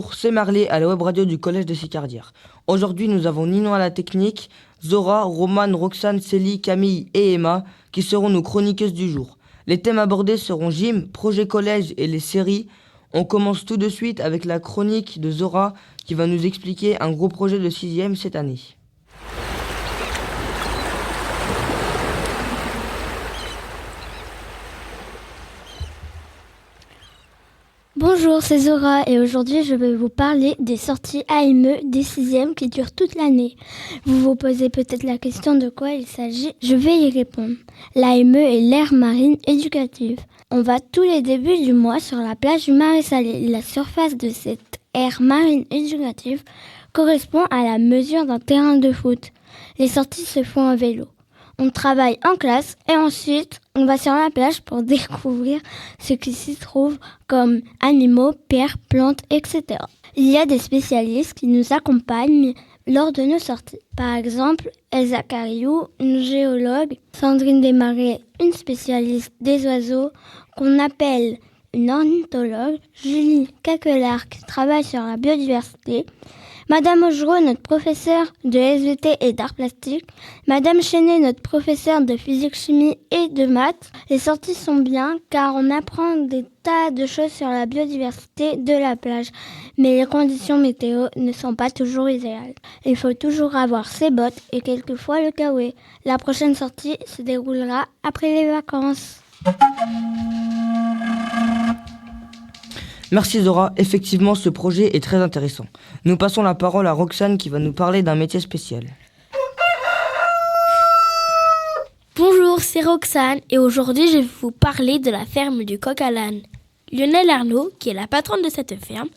Bonjour, c'est Marley à la web radio du collège de Sicardière. Aujourd'hui, nous avons Ninon à la technique, Zora, Romane, Roxane, Célie, Camille et Emma qui seront nos chroniqueuses du jour. Les thèmes abordés seront gym, projet collège et les séries. On commence tout de suite avec la chronique de Zora qui va nous expliquer un gros projet de 6e cette année. Bonjour, c'est Zora et aujourd'hui je vais vous parler des sorties AME des 6e qui durent toute l'année. Vous vous posez peut-être la question de quoi il s'agit, je vais y répondre. L'AME est l'aire marine éducative. On va tous les débuts du mois sur la plage du Marais Salé. La surface de cette aire marine éducative correspond à la mesure d'un terrain de foot. Les sorties se font en vélo. On travaille en classe et ensuite on va sur la plage pour découvrir ce qui s'y trouve comme animaux, pierres, plantes, etc. Il y a des spécialistes qui nous accompagnent lors de nos sorties. Par exemple, Elsa Cariou, une géologue, Sandrine Desmarais, une spécialiste des oiseaux qu'on appelle une ornithologue, Julie Caquelard qui travaille sur la biodiversité, Madame Augereau, notre professeure de SVT et d'art plastique, Madame Chenet, notre professeure de physique-chimie et de maths. Les sorties sont bien car on apprend des tas de choses sur la biodiversité de la plage. Mais les conditions météo ne sont pas toujours idéales. Il faut toujours avoir ses bottes et quelquefois le kawaii. La prochaine sortie se déroulera après les vacances. Merci Zora, effectivement ce projet est très intéressant. Nous passons la parole à Roxane qui va nous parler d'un métier spécial. Bonjour, c'est Roxane et aujourd'hui je vais vous parler de la ferme du Coq à l'âne. Lionel Arnaud, qui est la patronne de cette ferme,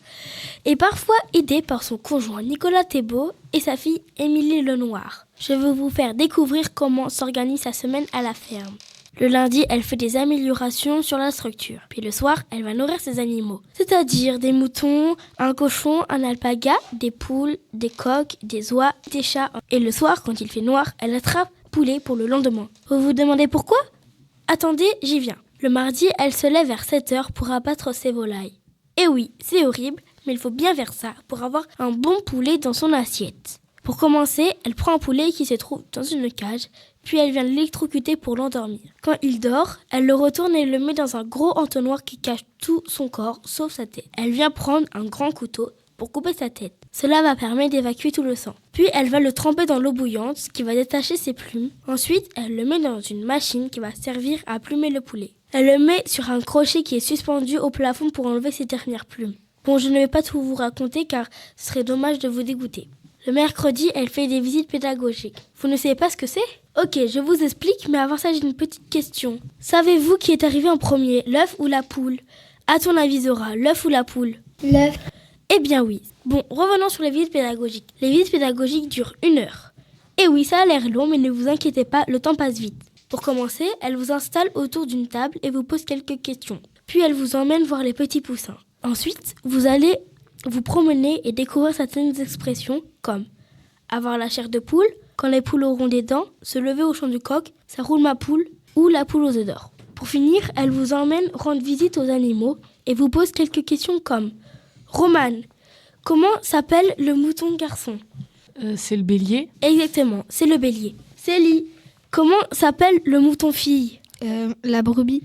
est parfois aidée par son conjoint Nicolas Thébault et sa fille Émilie Lenoir. Je vais vous faire découvrir comment s'organise sa semaine à la ferme. Le lundi, elle fait des améliorations sur la structure. Puis le soir, elle va nourrir ses animaux. C'est-à-dire des moutons, un cochon, un alpaga, des poules, des coqs, des oies, des chats. Et le soir, quand il fait noir, elle attrape poulet pour le lendemain. Vous vous demandez pourquoi ? Attendez, j'y viens. Le mardi, elle se lève vers 7h pour abattre ses volailles. Et oui, c'est horrible, mais il faut bien faire ça pour avoir un bon poulet dans son assiette. Pour commencer, elle prend un poulet qui se trouve dans une cage, puis elle vient l'électrocuter pour l'endormir. Quand il dort, elle le retourne et le met dans un gros entonnoir qui cache tout son corps, sauf sa tête. Elle vient prendre un grand couteau pour couper sa tête. Cela va permettre d'évacuer tout le sang. Puis elle va le tremper dans l'eau bouillante, ce qui va détacher ses plumes. Ensuite, elle le met dans une machine qui va servir à plumer le poulet. Elle le met sur un crochet qui est suspendu au plafond pour enlever ses dernières plumes. Bon, je ne vais pas tout vous raconter car ce serait dommage de vous dégoûter. Le mercredi, elle fait des visites pédagogiques. Vous ne savez pas ce que c'est ? Ok, je vous explique, mais avant ça, j'ai une petite question. Savez-vous qui est arrivé en premier, l'œuf ou la poule ? À ton avis, Zora, l'œuf ou la poule ? L'œuf. Eh bien oui. Bon, revenons sur les visites pédagogiques. Les visites pédagogiques durent 1 heure. Et oui, ça a l'air long, mais ne vous inquiétez pas, le temps passe vite. Pour commencer, elle vous installe autour d'une table et vous pose quelques questions. Puis elle vous emmène voir les petits poussins. Ensuite, vous allez vous promener et découvrir certaines expressions comme avoir la chair de poule, quand les poules auront des dents, se lever au chant du coq, ça roule ma poule ou la poule aux œufs d'or. Pour finir, elle vous emmène rendre visite aux animaux et vous pose quelques questions comme Romane, comment s'appelle le mouton garçon ? C'est le bélier. Exactement, c'est le bélier. Célie, comment s'appelle le mouton fille ? La brebis.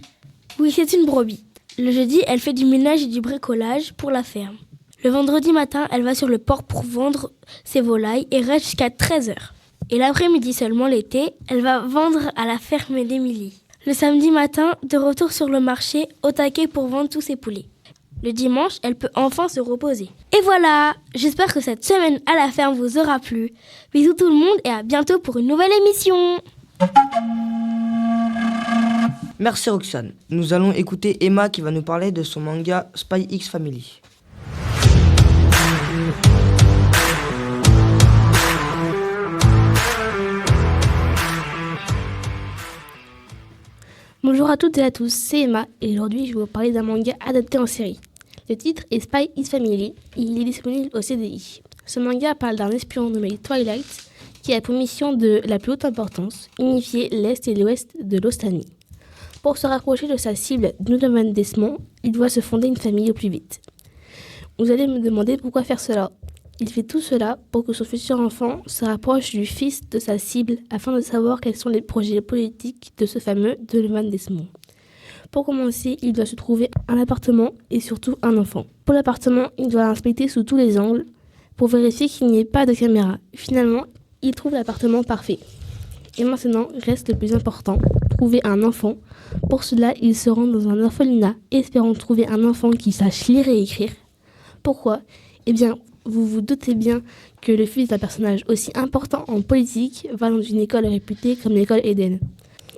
Oui, c'est une brebis. Le jeudi, elle fait du ménage et du bricolage pour la ferme. Le vendredi matin, elle va sur le port pour vendre ses volailles et reste jusqu'à 13h. Et l'après-midi seulement, l'été, elle va vendre à la ferme d'Émilie. Le samedi matin, de retour sur le marché, au taquet pour vendre tous ses poulets. Le dimanche, elle peut enfin se reposer. Et voilà, j'espère que cette semaine à la ferme vous aura plu. Bisous tout le monde et à bientôt pour une nouvelle émission. Merci Roxane. Nous allons écouter Emma qui va nous parler de son manga Spy X Family. Bonjour à toutes et à tous, c'est Emma et aujourd'hui je vais vous parler d'un manga adapté en série. Le titre est Spy X Family et il est disponible au CDI. Ce manga parle d'un espion nommé Twilight qui a pour mission de la plus haute importance, unifier l'Est et l'Ouest de l'Ostanie. Pour se rapprocher de sa cible, Donovan Desmond, il doit se fonder une famille au plus vite. Vous allez me demander pourquoi faire cela. Il fait tout cela pour que son futur enfant se rapproche du fils de sa cible afin de savoir quels sont les projets politiques de ce fameux Donovan Desmond. Pour commencer, il doit se trouver un appartement et surtout un enfant. Pour l'appartement, il doit l'inspecter sous tous les angles pour vérifier qu'il n'y ait pas de caméra. Finalement, il trouve l'appartement parfait. Et maintenant, reste le plus important, trouver un enfant. Pour cela, il se rend dans un orphelinat, espérant trouver un enfant qui sache lire et écrire. Pourquoi ? Eh bien, vous vous doutez bien que le fils d'un personnage aussi important en politique va dans une école réputée comme l'école Eden.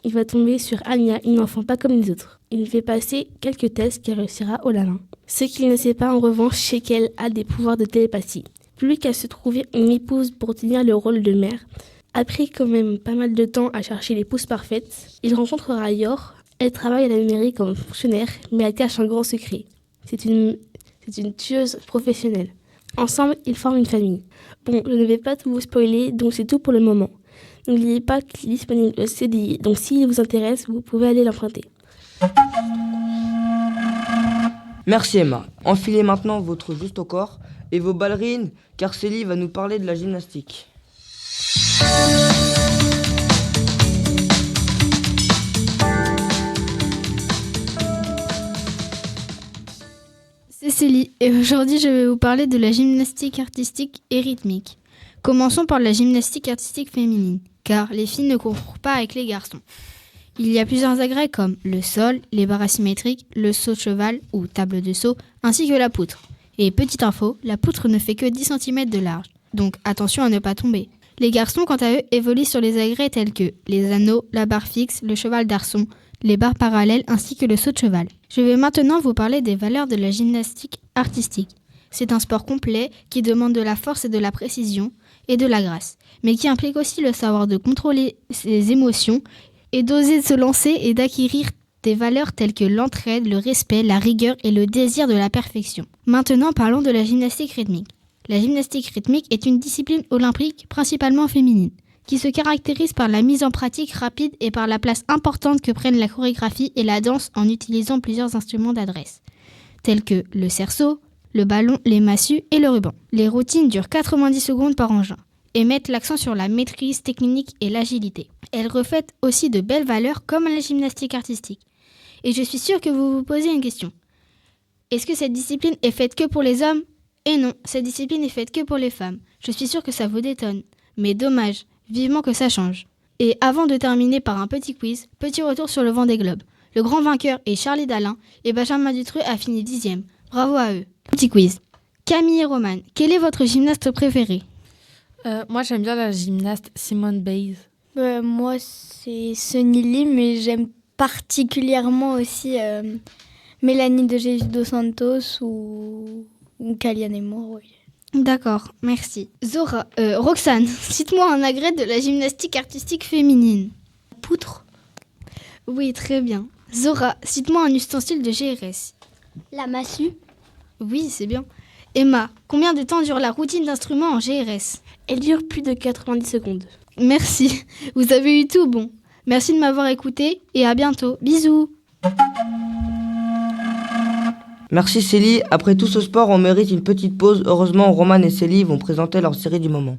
Il va tomber sur Anya, une enfant pas comme les autres. Il fait passer quelques tests qu'il réussira haut la main. Ce qu'il ne sait pas en revanche, c'est qu'elle a des pouvoirs de télépathie. Plus qu'à se trouver une épouse pour tenir le rôle de mère. Après quand même pas mal de temps à chercher l'épouse parfaite, il rencontrera Yor. Elle travaille à la mairie comme fonctionnaire, mais elle cache un grand secret. C'est une tueuse professionnelle. Ensemble, ils forment une famille. Bon, je ne vais pas tout vous spoiler, donc c'est tout pour le moment. N'oubliez pas qu'il est disponible au CDI, donc s'il vous intéresse, vous pouvez aller l'emprunter. Merci Emma. Enfilez maintenant votre juste au corps et vos ballerines, car Célie va nous parler de la gymnastique. C'est Célie et aujourd'hui je vais vous parler de la gymnastique artistique et rythmique. Commençons par la gymnastique artistique féminine, car les filles ne courent pas avec les garçons. Il y a plusieurs agrès comme le sol, les barres asymétriques, le saut de cheval ou table de saut, ainsi que la poutre. Et petite info, la poutre ne fait que 10 cm de large, donc attention à ne pas tomber. Les garçons, quant à eux, évoluent sur les agrès tels que les anneaux, la barre fixe, le cheval d'arçon, les barres parallèles ainsi que le saut de cheval. Je vais maintenant vous parler des valeurs de la gymnastique artistique. C'est un sport complet qui demande de la force et de la précision et de la grâce, mais qui implique aussi le savoir de contrôler ses émotions et d'oser se lancer et d'acquérir des valeurs telles que l'entraide, le respect, la rigueur et le désir de la perfection. Maintenant, parlons de la gymnastique rythmique. La gymnastique rythmique est une discipline olympique principalement féminine, qui se caractérise par la mise en pratique rapide et par la place importante que prennent la chorégraphie et la danse en utilisant plusieurs instruments d'adresse, tels que le cerceau, le ballon, les massues et le ruban. Les routines durent 90 secondes par engin et mettent l'accent sur la maîtrise technique et l'agilité. Elles reflètent aussi de belles valeurs comme la gymnastique artistique. Et je suis sûre que vous vous posez une question. Est-ce que cette discipline est faite que pour les hommes ? Et non, cette discipline est faite que pour les femmes. Je suis sûre que ça vous détonne. Mais dommage, vivement que ça change. Et avant de terminer par un petit quiz, petit retour sur le Vendée Globe. Le grand vainqueur est Charlie Dalin et Benjamin Dutreux a fini 10e. Bravo à eux. Petit quiz. Camille et Romane, quel est votre gymnaste préféré ? Moi, j'aime bien la gymnaste Simone Biles. Moi, c'est Sunny Lee, mais j'aime particulièrement aussi Mélanie de Jésus dos Santos ou Kaliane Moore. Oui. D'accord, merci. Roxane, cite-moi un agrès de la gymnastique artistique féminine. Poutre. Oui, très bien. Zora, cite-moi un ustensile de GRS. La massue. Oui, c'est bien. Emma, combien de temps dure la routine d'instrument en GRS ? Elle dure plus de 90 secondes. Merci, vous avez eu tout bon. Merci de m'avoir écouté et à bientôt. Bisous. Merci Célie. Après tout ce sport, on mérite une petite pause. Heureusement, Romane et Célie vont présenter leur série du moment.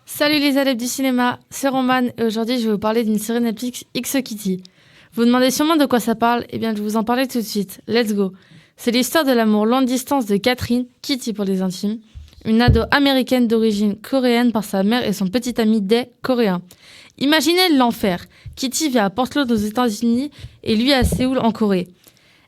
Salut les adeptes du cinéma, c'est Romane et aujourd'hui je vais vous parler d'une série Netflix X-Kitty. Vous vous demandez sûrement de quoi ça parle, eh bien je vais vous en parler tout de suite. Let's go. C'est l'histoire de l'amour longue distance de Catherine, Kitty pour les intimes, une ado américaine d'origine coréenne par sa mère et son petit ami Dae, coréen. Imaginez l'enfer. Kitty vit à Portland aux États-Unis et lui à Séoul en Corée.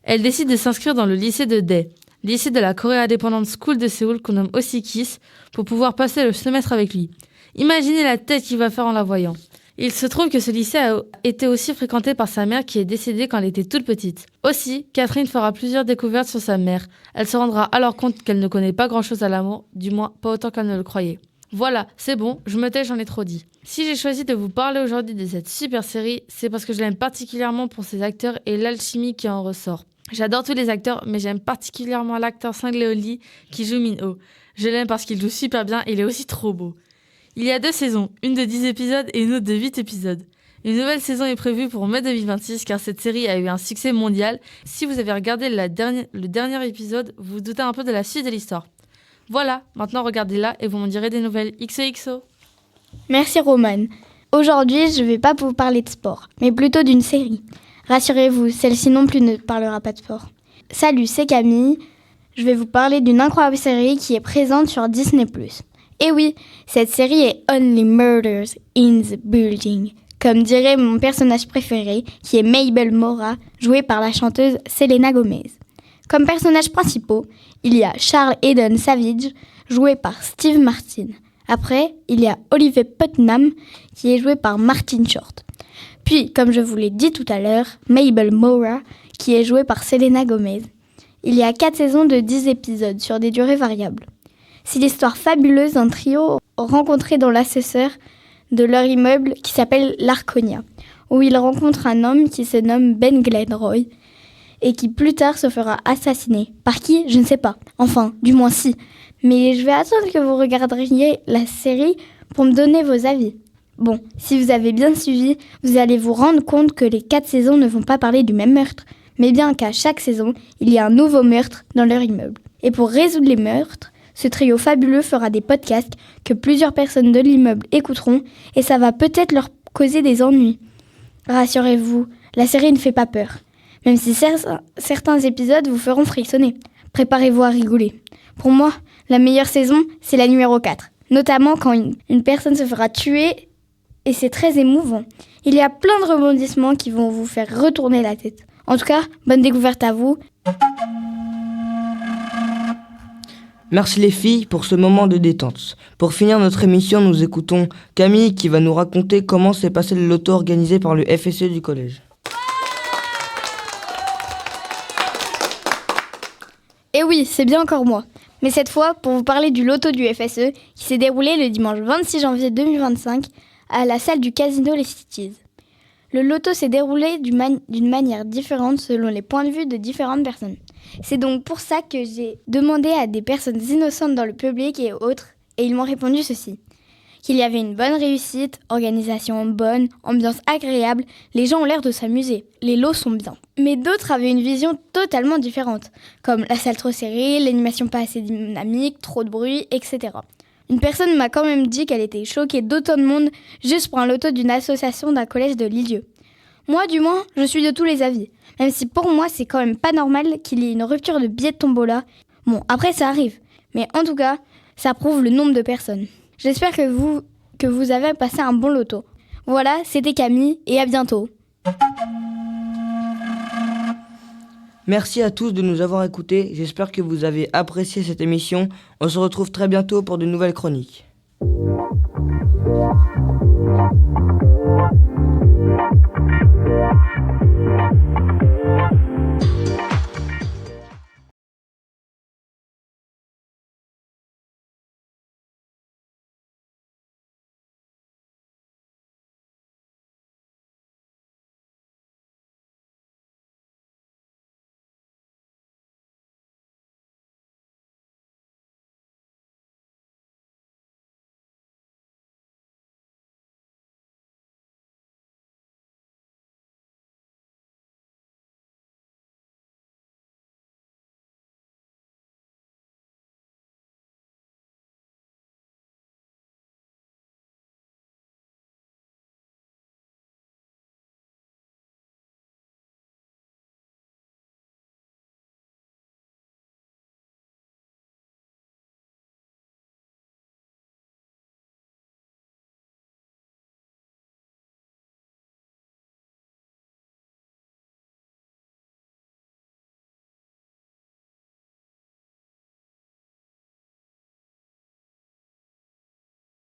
Elle décide de s'inscrire dans le lycée de Dae, lycée de la Korea Independent School de Séoul qu'on nomme aussi KISS, pour pouvoir passer le semestre avec lui. Imaginez la tête qu'il va faire en la voyant. Il se trouve que ce lycée a été aussi fréquenté par sa mère qui est décédée quand elle était toute petite. Aussi, Catherine fera plusieurs découvertes sur sa mère. Elle se rendra alors compte qu'elle ne connaît pas grand-chose à l'amour, du moins pas autant qu'elle ne le croyait. Voilà, c'est bon, je me tais, j'en ai trop dit. Si j'ai choisi de vous parler aujourd'hui de cette super série, c'est parce que je l'aime particulièrement pour ses acteurs et l'alchimie qui en ressort. J'adore tous les acteurs, mais j'aime particulièrement l'acteur Sang Leoli qui joue Min-ho. Je l'aime parce qu'il joue super bien et il est aussi trop beau. Il y a 2 saisons, une de 10 épisodes et une autre de 8 épisodes. Une nouvelle saison est prévue pour mai 2026 car cette série a eu un succès mondial. Si vous avez regardé le dernier épisode, vous vous doutez un peu de la suite de l'histoire. Voilà, maintenant regardez-la et vous m'en direz des nouvelles. XOXO. Merci Roman. Aujourd'hui, je ne vais pas vous parler de sport, mais plutôt d'une série. Rassurez-vous, celle-ci non plus ne parlera pas de sport. Salut, c'est Camille. Je vais vous parler d'une incroyable série qui est présente sur Disney+. Et oui, cette série est Only Murders in the Building, comme dirait mon personnage préféré, qui est Mabel Mora, jouée par la chanteuse Selena Gomez. Comme personnages principaux, il y a Charles Eden Savage, joué par Steve Martin. Après, il y a Oliver Putnam, qui est joué par Martin Short. Puis, comme je vous l'ai dit tout à l'heure, Mabel Mora, qui est jouée par Selena Gomez. Il y a 4 saisons de 10 épisodes sur des durées variables. C'est l'histoire fabuleuse d'un trio rencontré dans l'ascenseur de leur immeuble qui s'appelle l'Arconia, où ils rencontrent un homme qui se nomme Ben Glenroy et qui plus tard se fera assassiner. Par qui? Je ne sais pas. Enfin, du moins si. Mais je vais attendre que vous regardiez la série pour me donner vos avis. Bon, si vous avez bien suivi, vous allez vous rendre compte que les 4 saisons ne vont pas parler du même meurtre, mais bien qu'à chaque saison, il y a un nouveau meurtre dans leur immeuble. Et pour résoudre les meurtres, ce trio fabuleux fera des podcasts que plusieurs personnes de l'immeuble écouteront et ça va peut-être leur causer des ennuis. Rassurez-vous, la série ne fait pas peur, même si certains épisodes vous feront frissonner. Préparez-vous à rigoler. Pour moi, la meilleure saison, c'est la numéro 4, notamment quand une personne se fera tuer et c'est très émouvant. Il y a plein de rebondissements qui vont vous faire retourner la tête. En tout cas, bonne découverte à vous. Merci les filles pour ce moment de détente. Pour finir notre émission, nous écoutons Camille qui va nous raconter comment s'est passé le loto organisé par le FSE du collège. Et oui, c'est bien encore moi. Mais cette fois, pour vous parler du loto du FSE qui s'est déroulé le dimanche 26 janvier 2025 à la salle du Casino Les Cities. Le loto s'est déroulé d'une manière différente selon les points de vue de différentes personnes. C'est donc pour ça que j'ai demandé à des personnes innocentes dans le public et autres, et ils m'ont répondu ceci. Qu'il y avait une bonne réussite, organisation bonne, ambiance agréable, les gens ont l'air de s'amuser, les lots sont bien. Mais d'autres avaient une vision totalement différente, comme la salle trop serrée, l'animation pas assez dynamique, trop de bruit, etc. Une personne m'a quand même dit qu'elle était choquée d'autant de monde juste pour un loto d'une association d'un collège de Lisieux. Moi, du moins, je suis de tous les avis. Même si pour moi, c'est quand même pas normal qu'il y ait une rupture de billets de tombola. Bon, après, ça arrive. Mais en tout cas, ça prouve le nombre de personnes. J'espère que vous avez passé un bon loto. Voilà, c'était Camille et à bientôt. Merci à tous de nous avoir écoutés. J'espère que vous avez apprécié cette émission. On se retrouve très bientôt pour de nouvelles chroniques.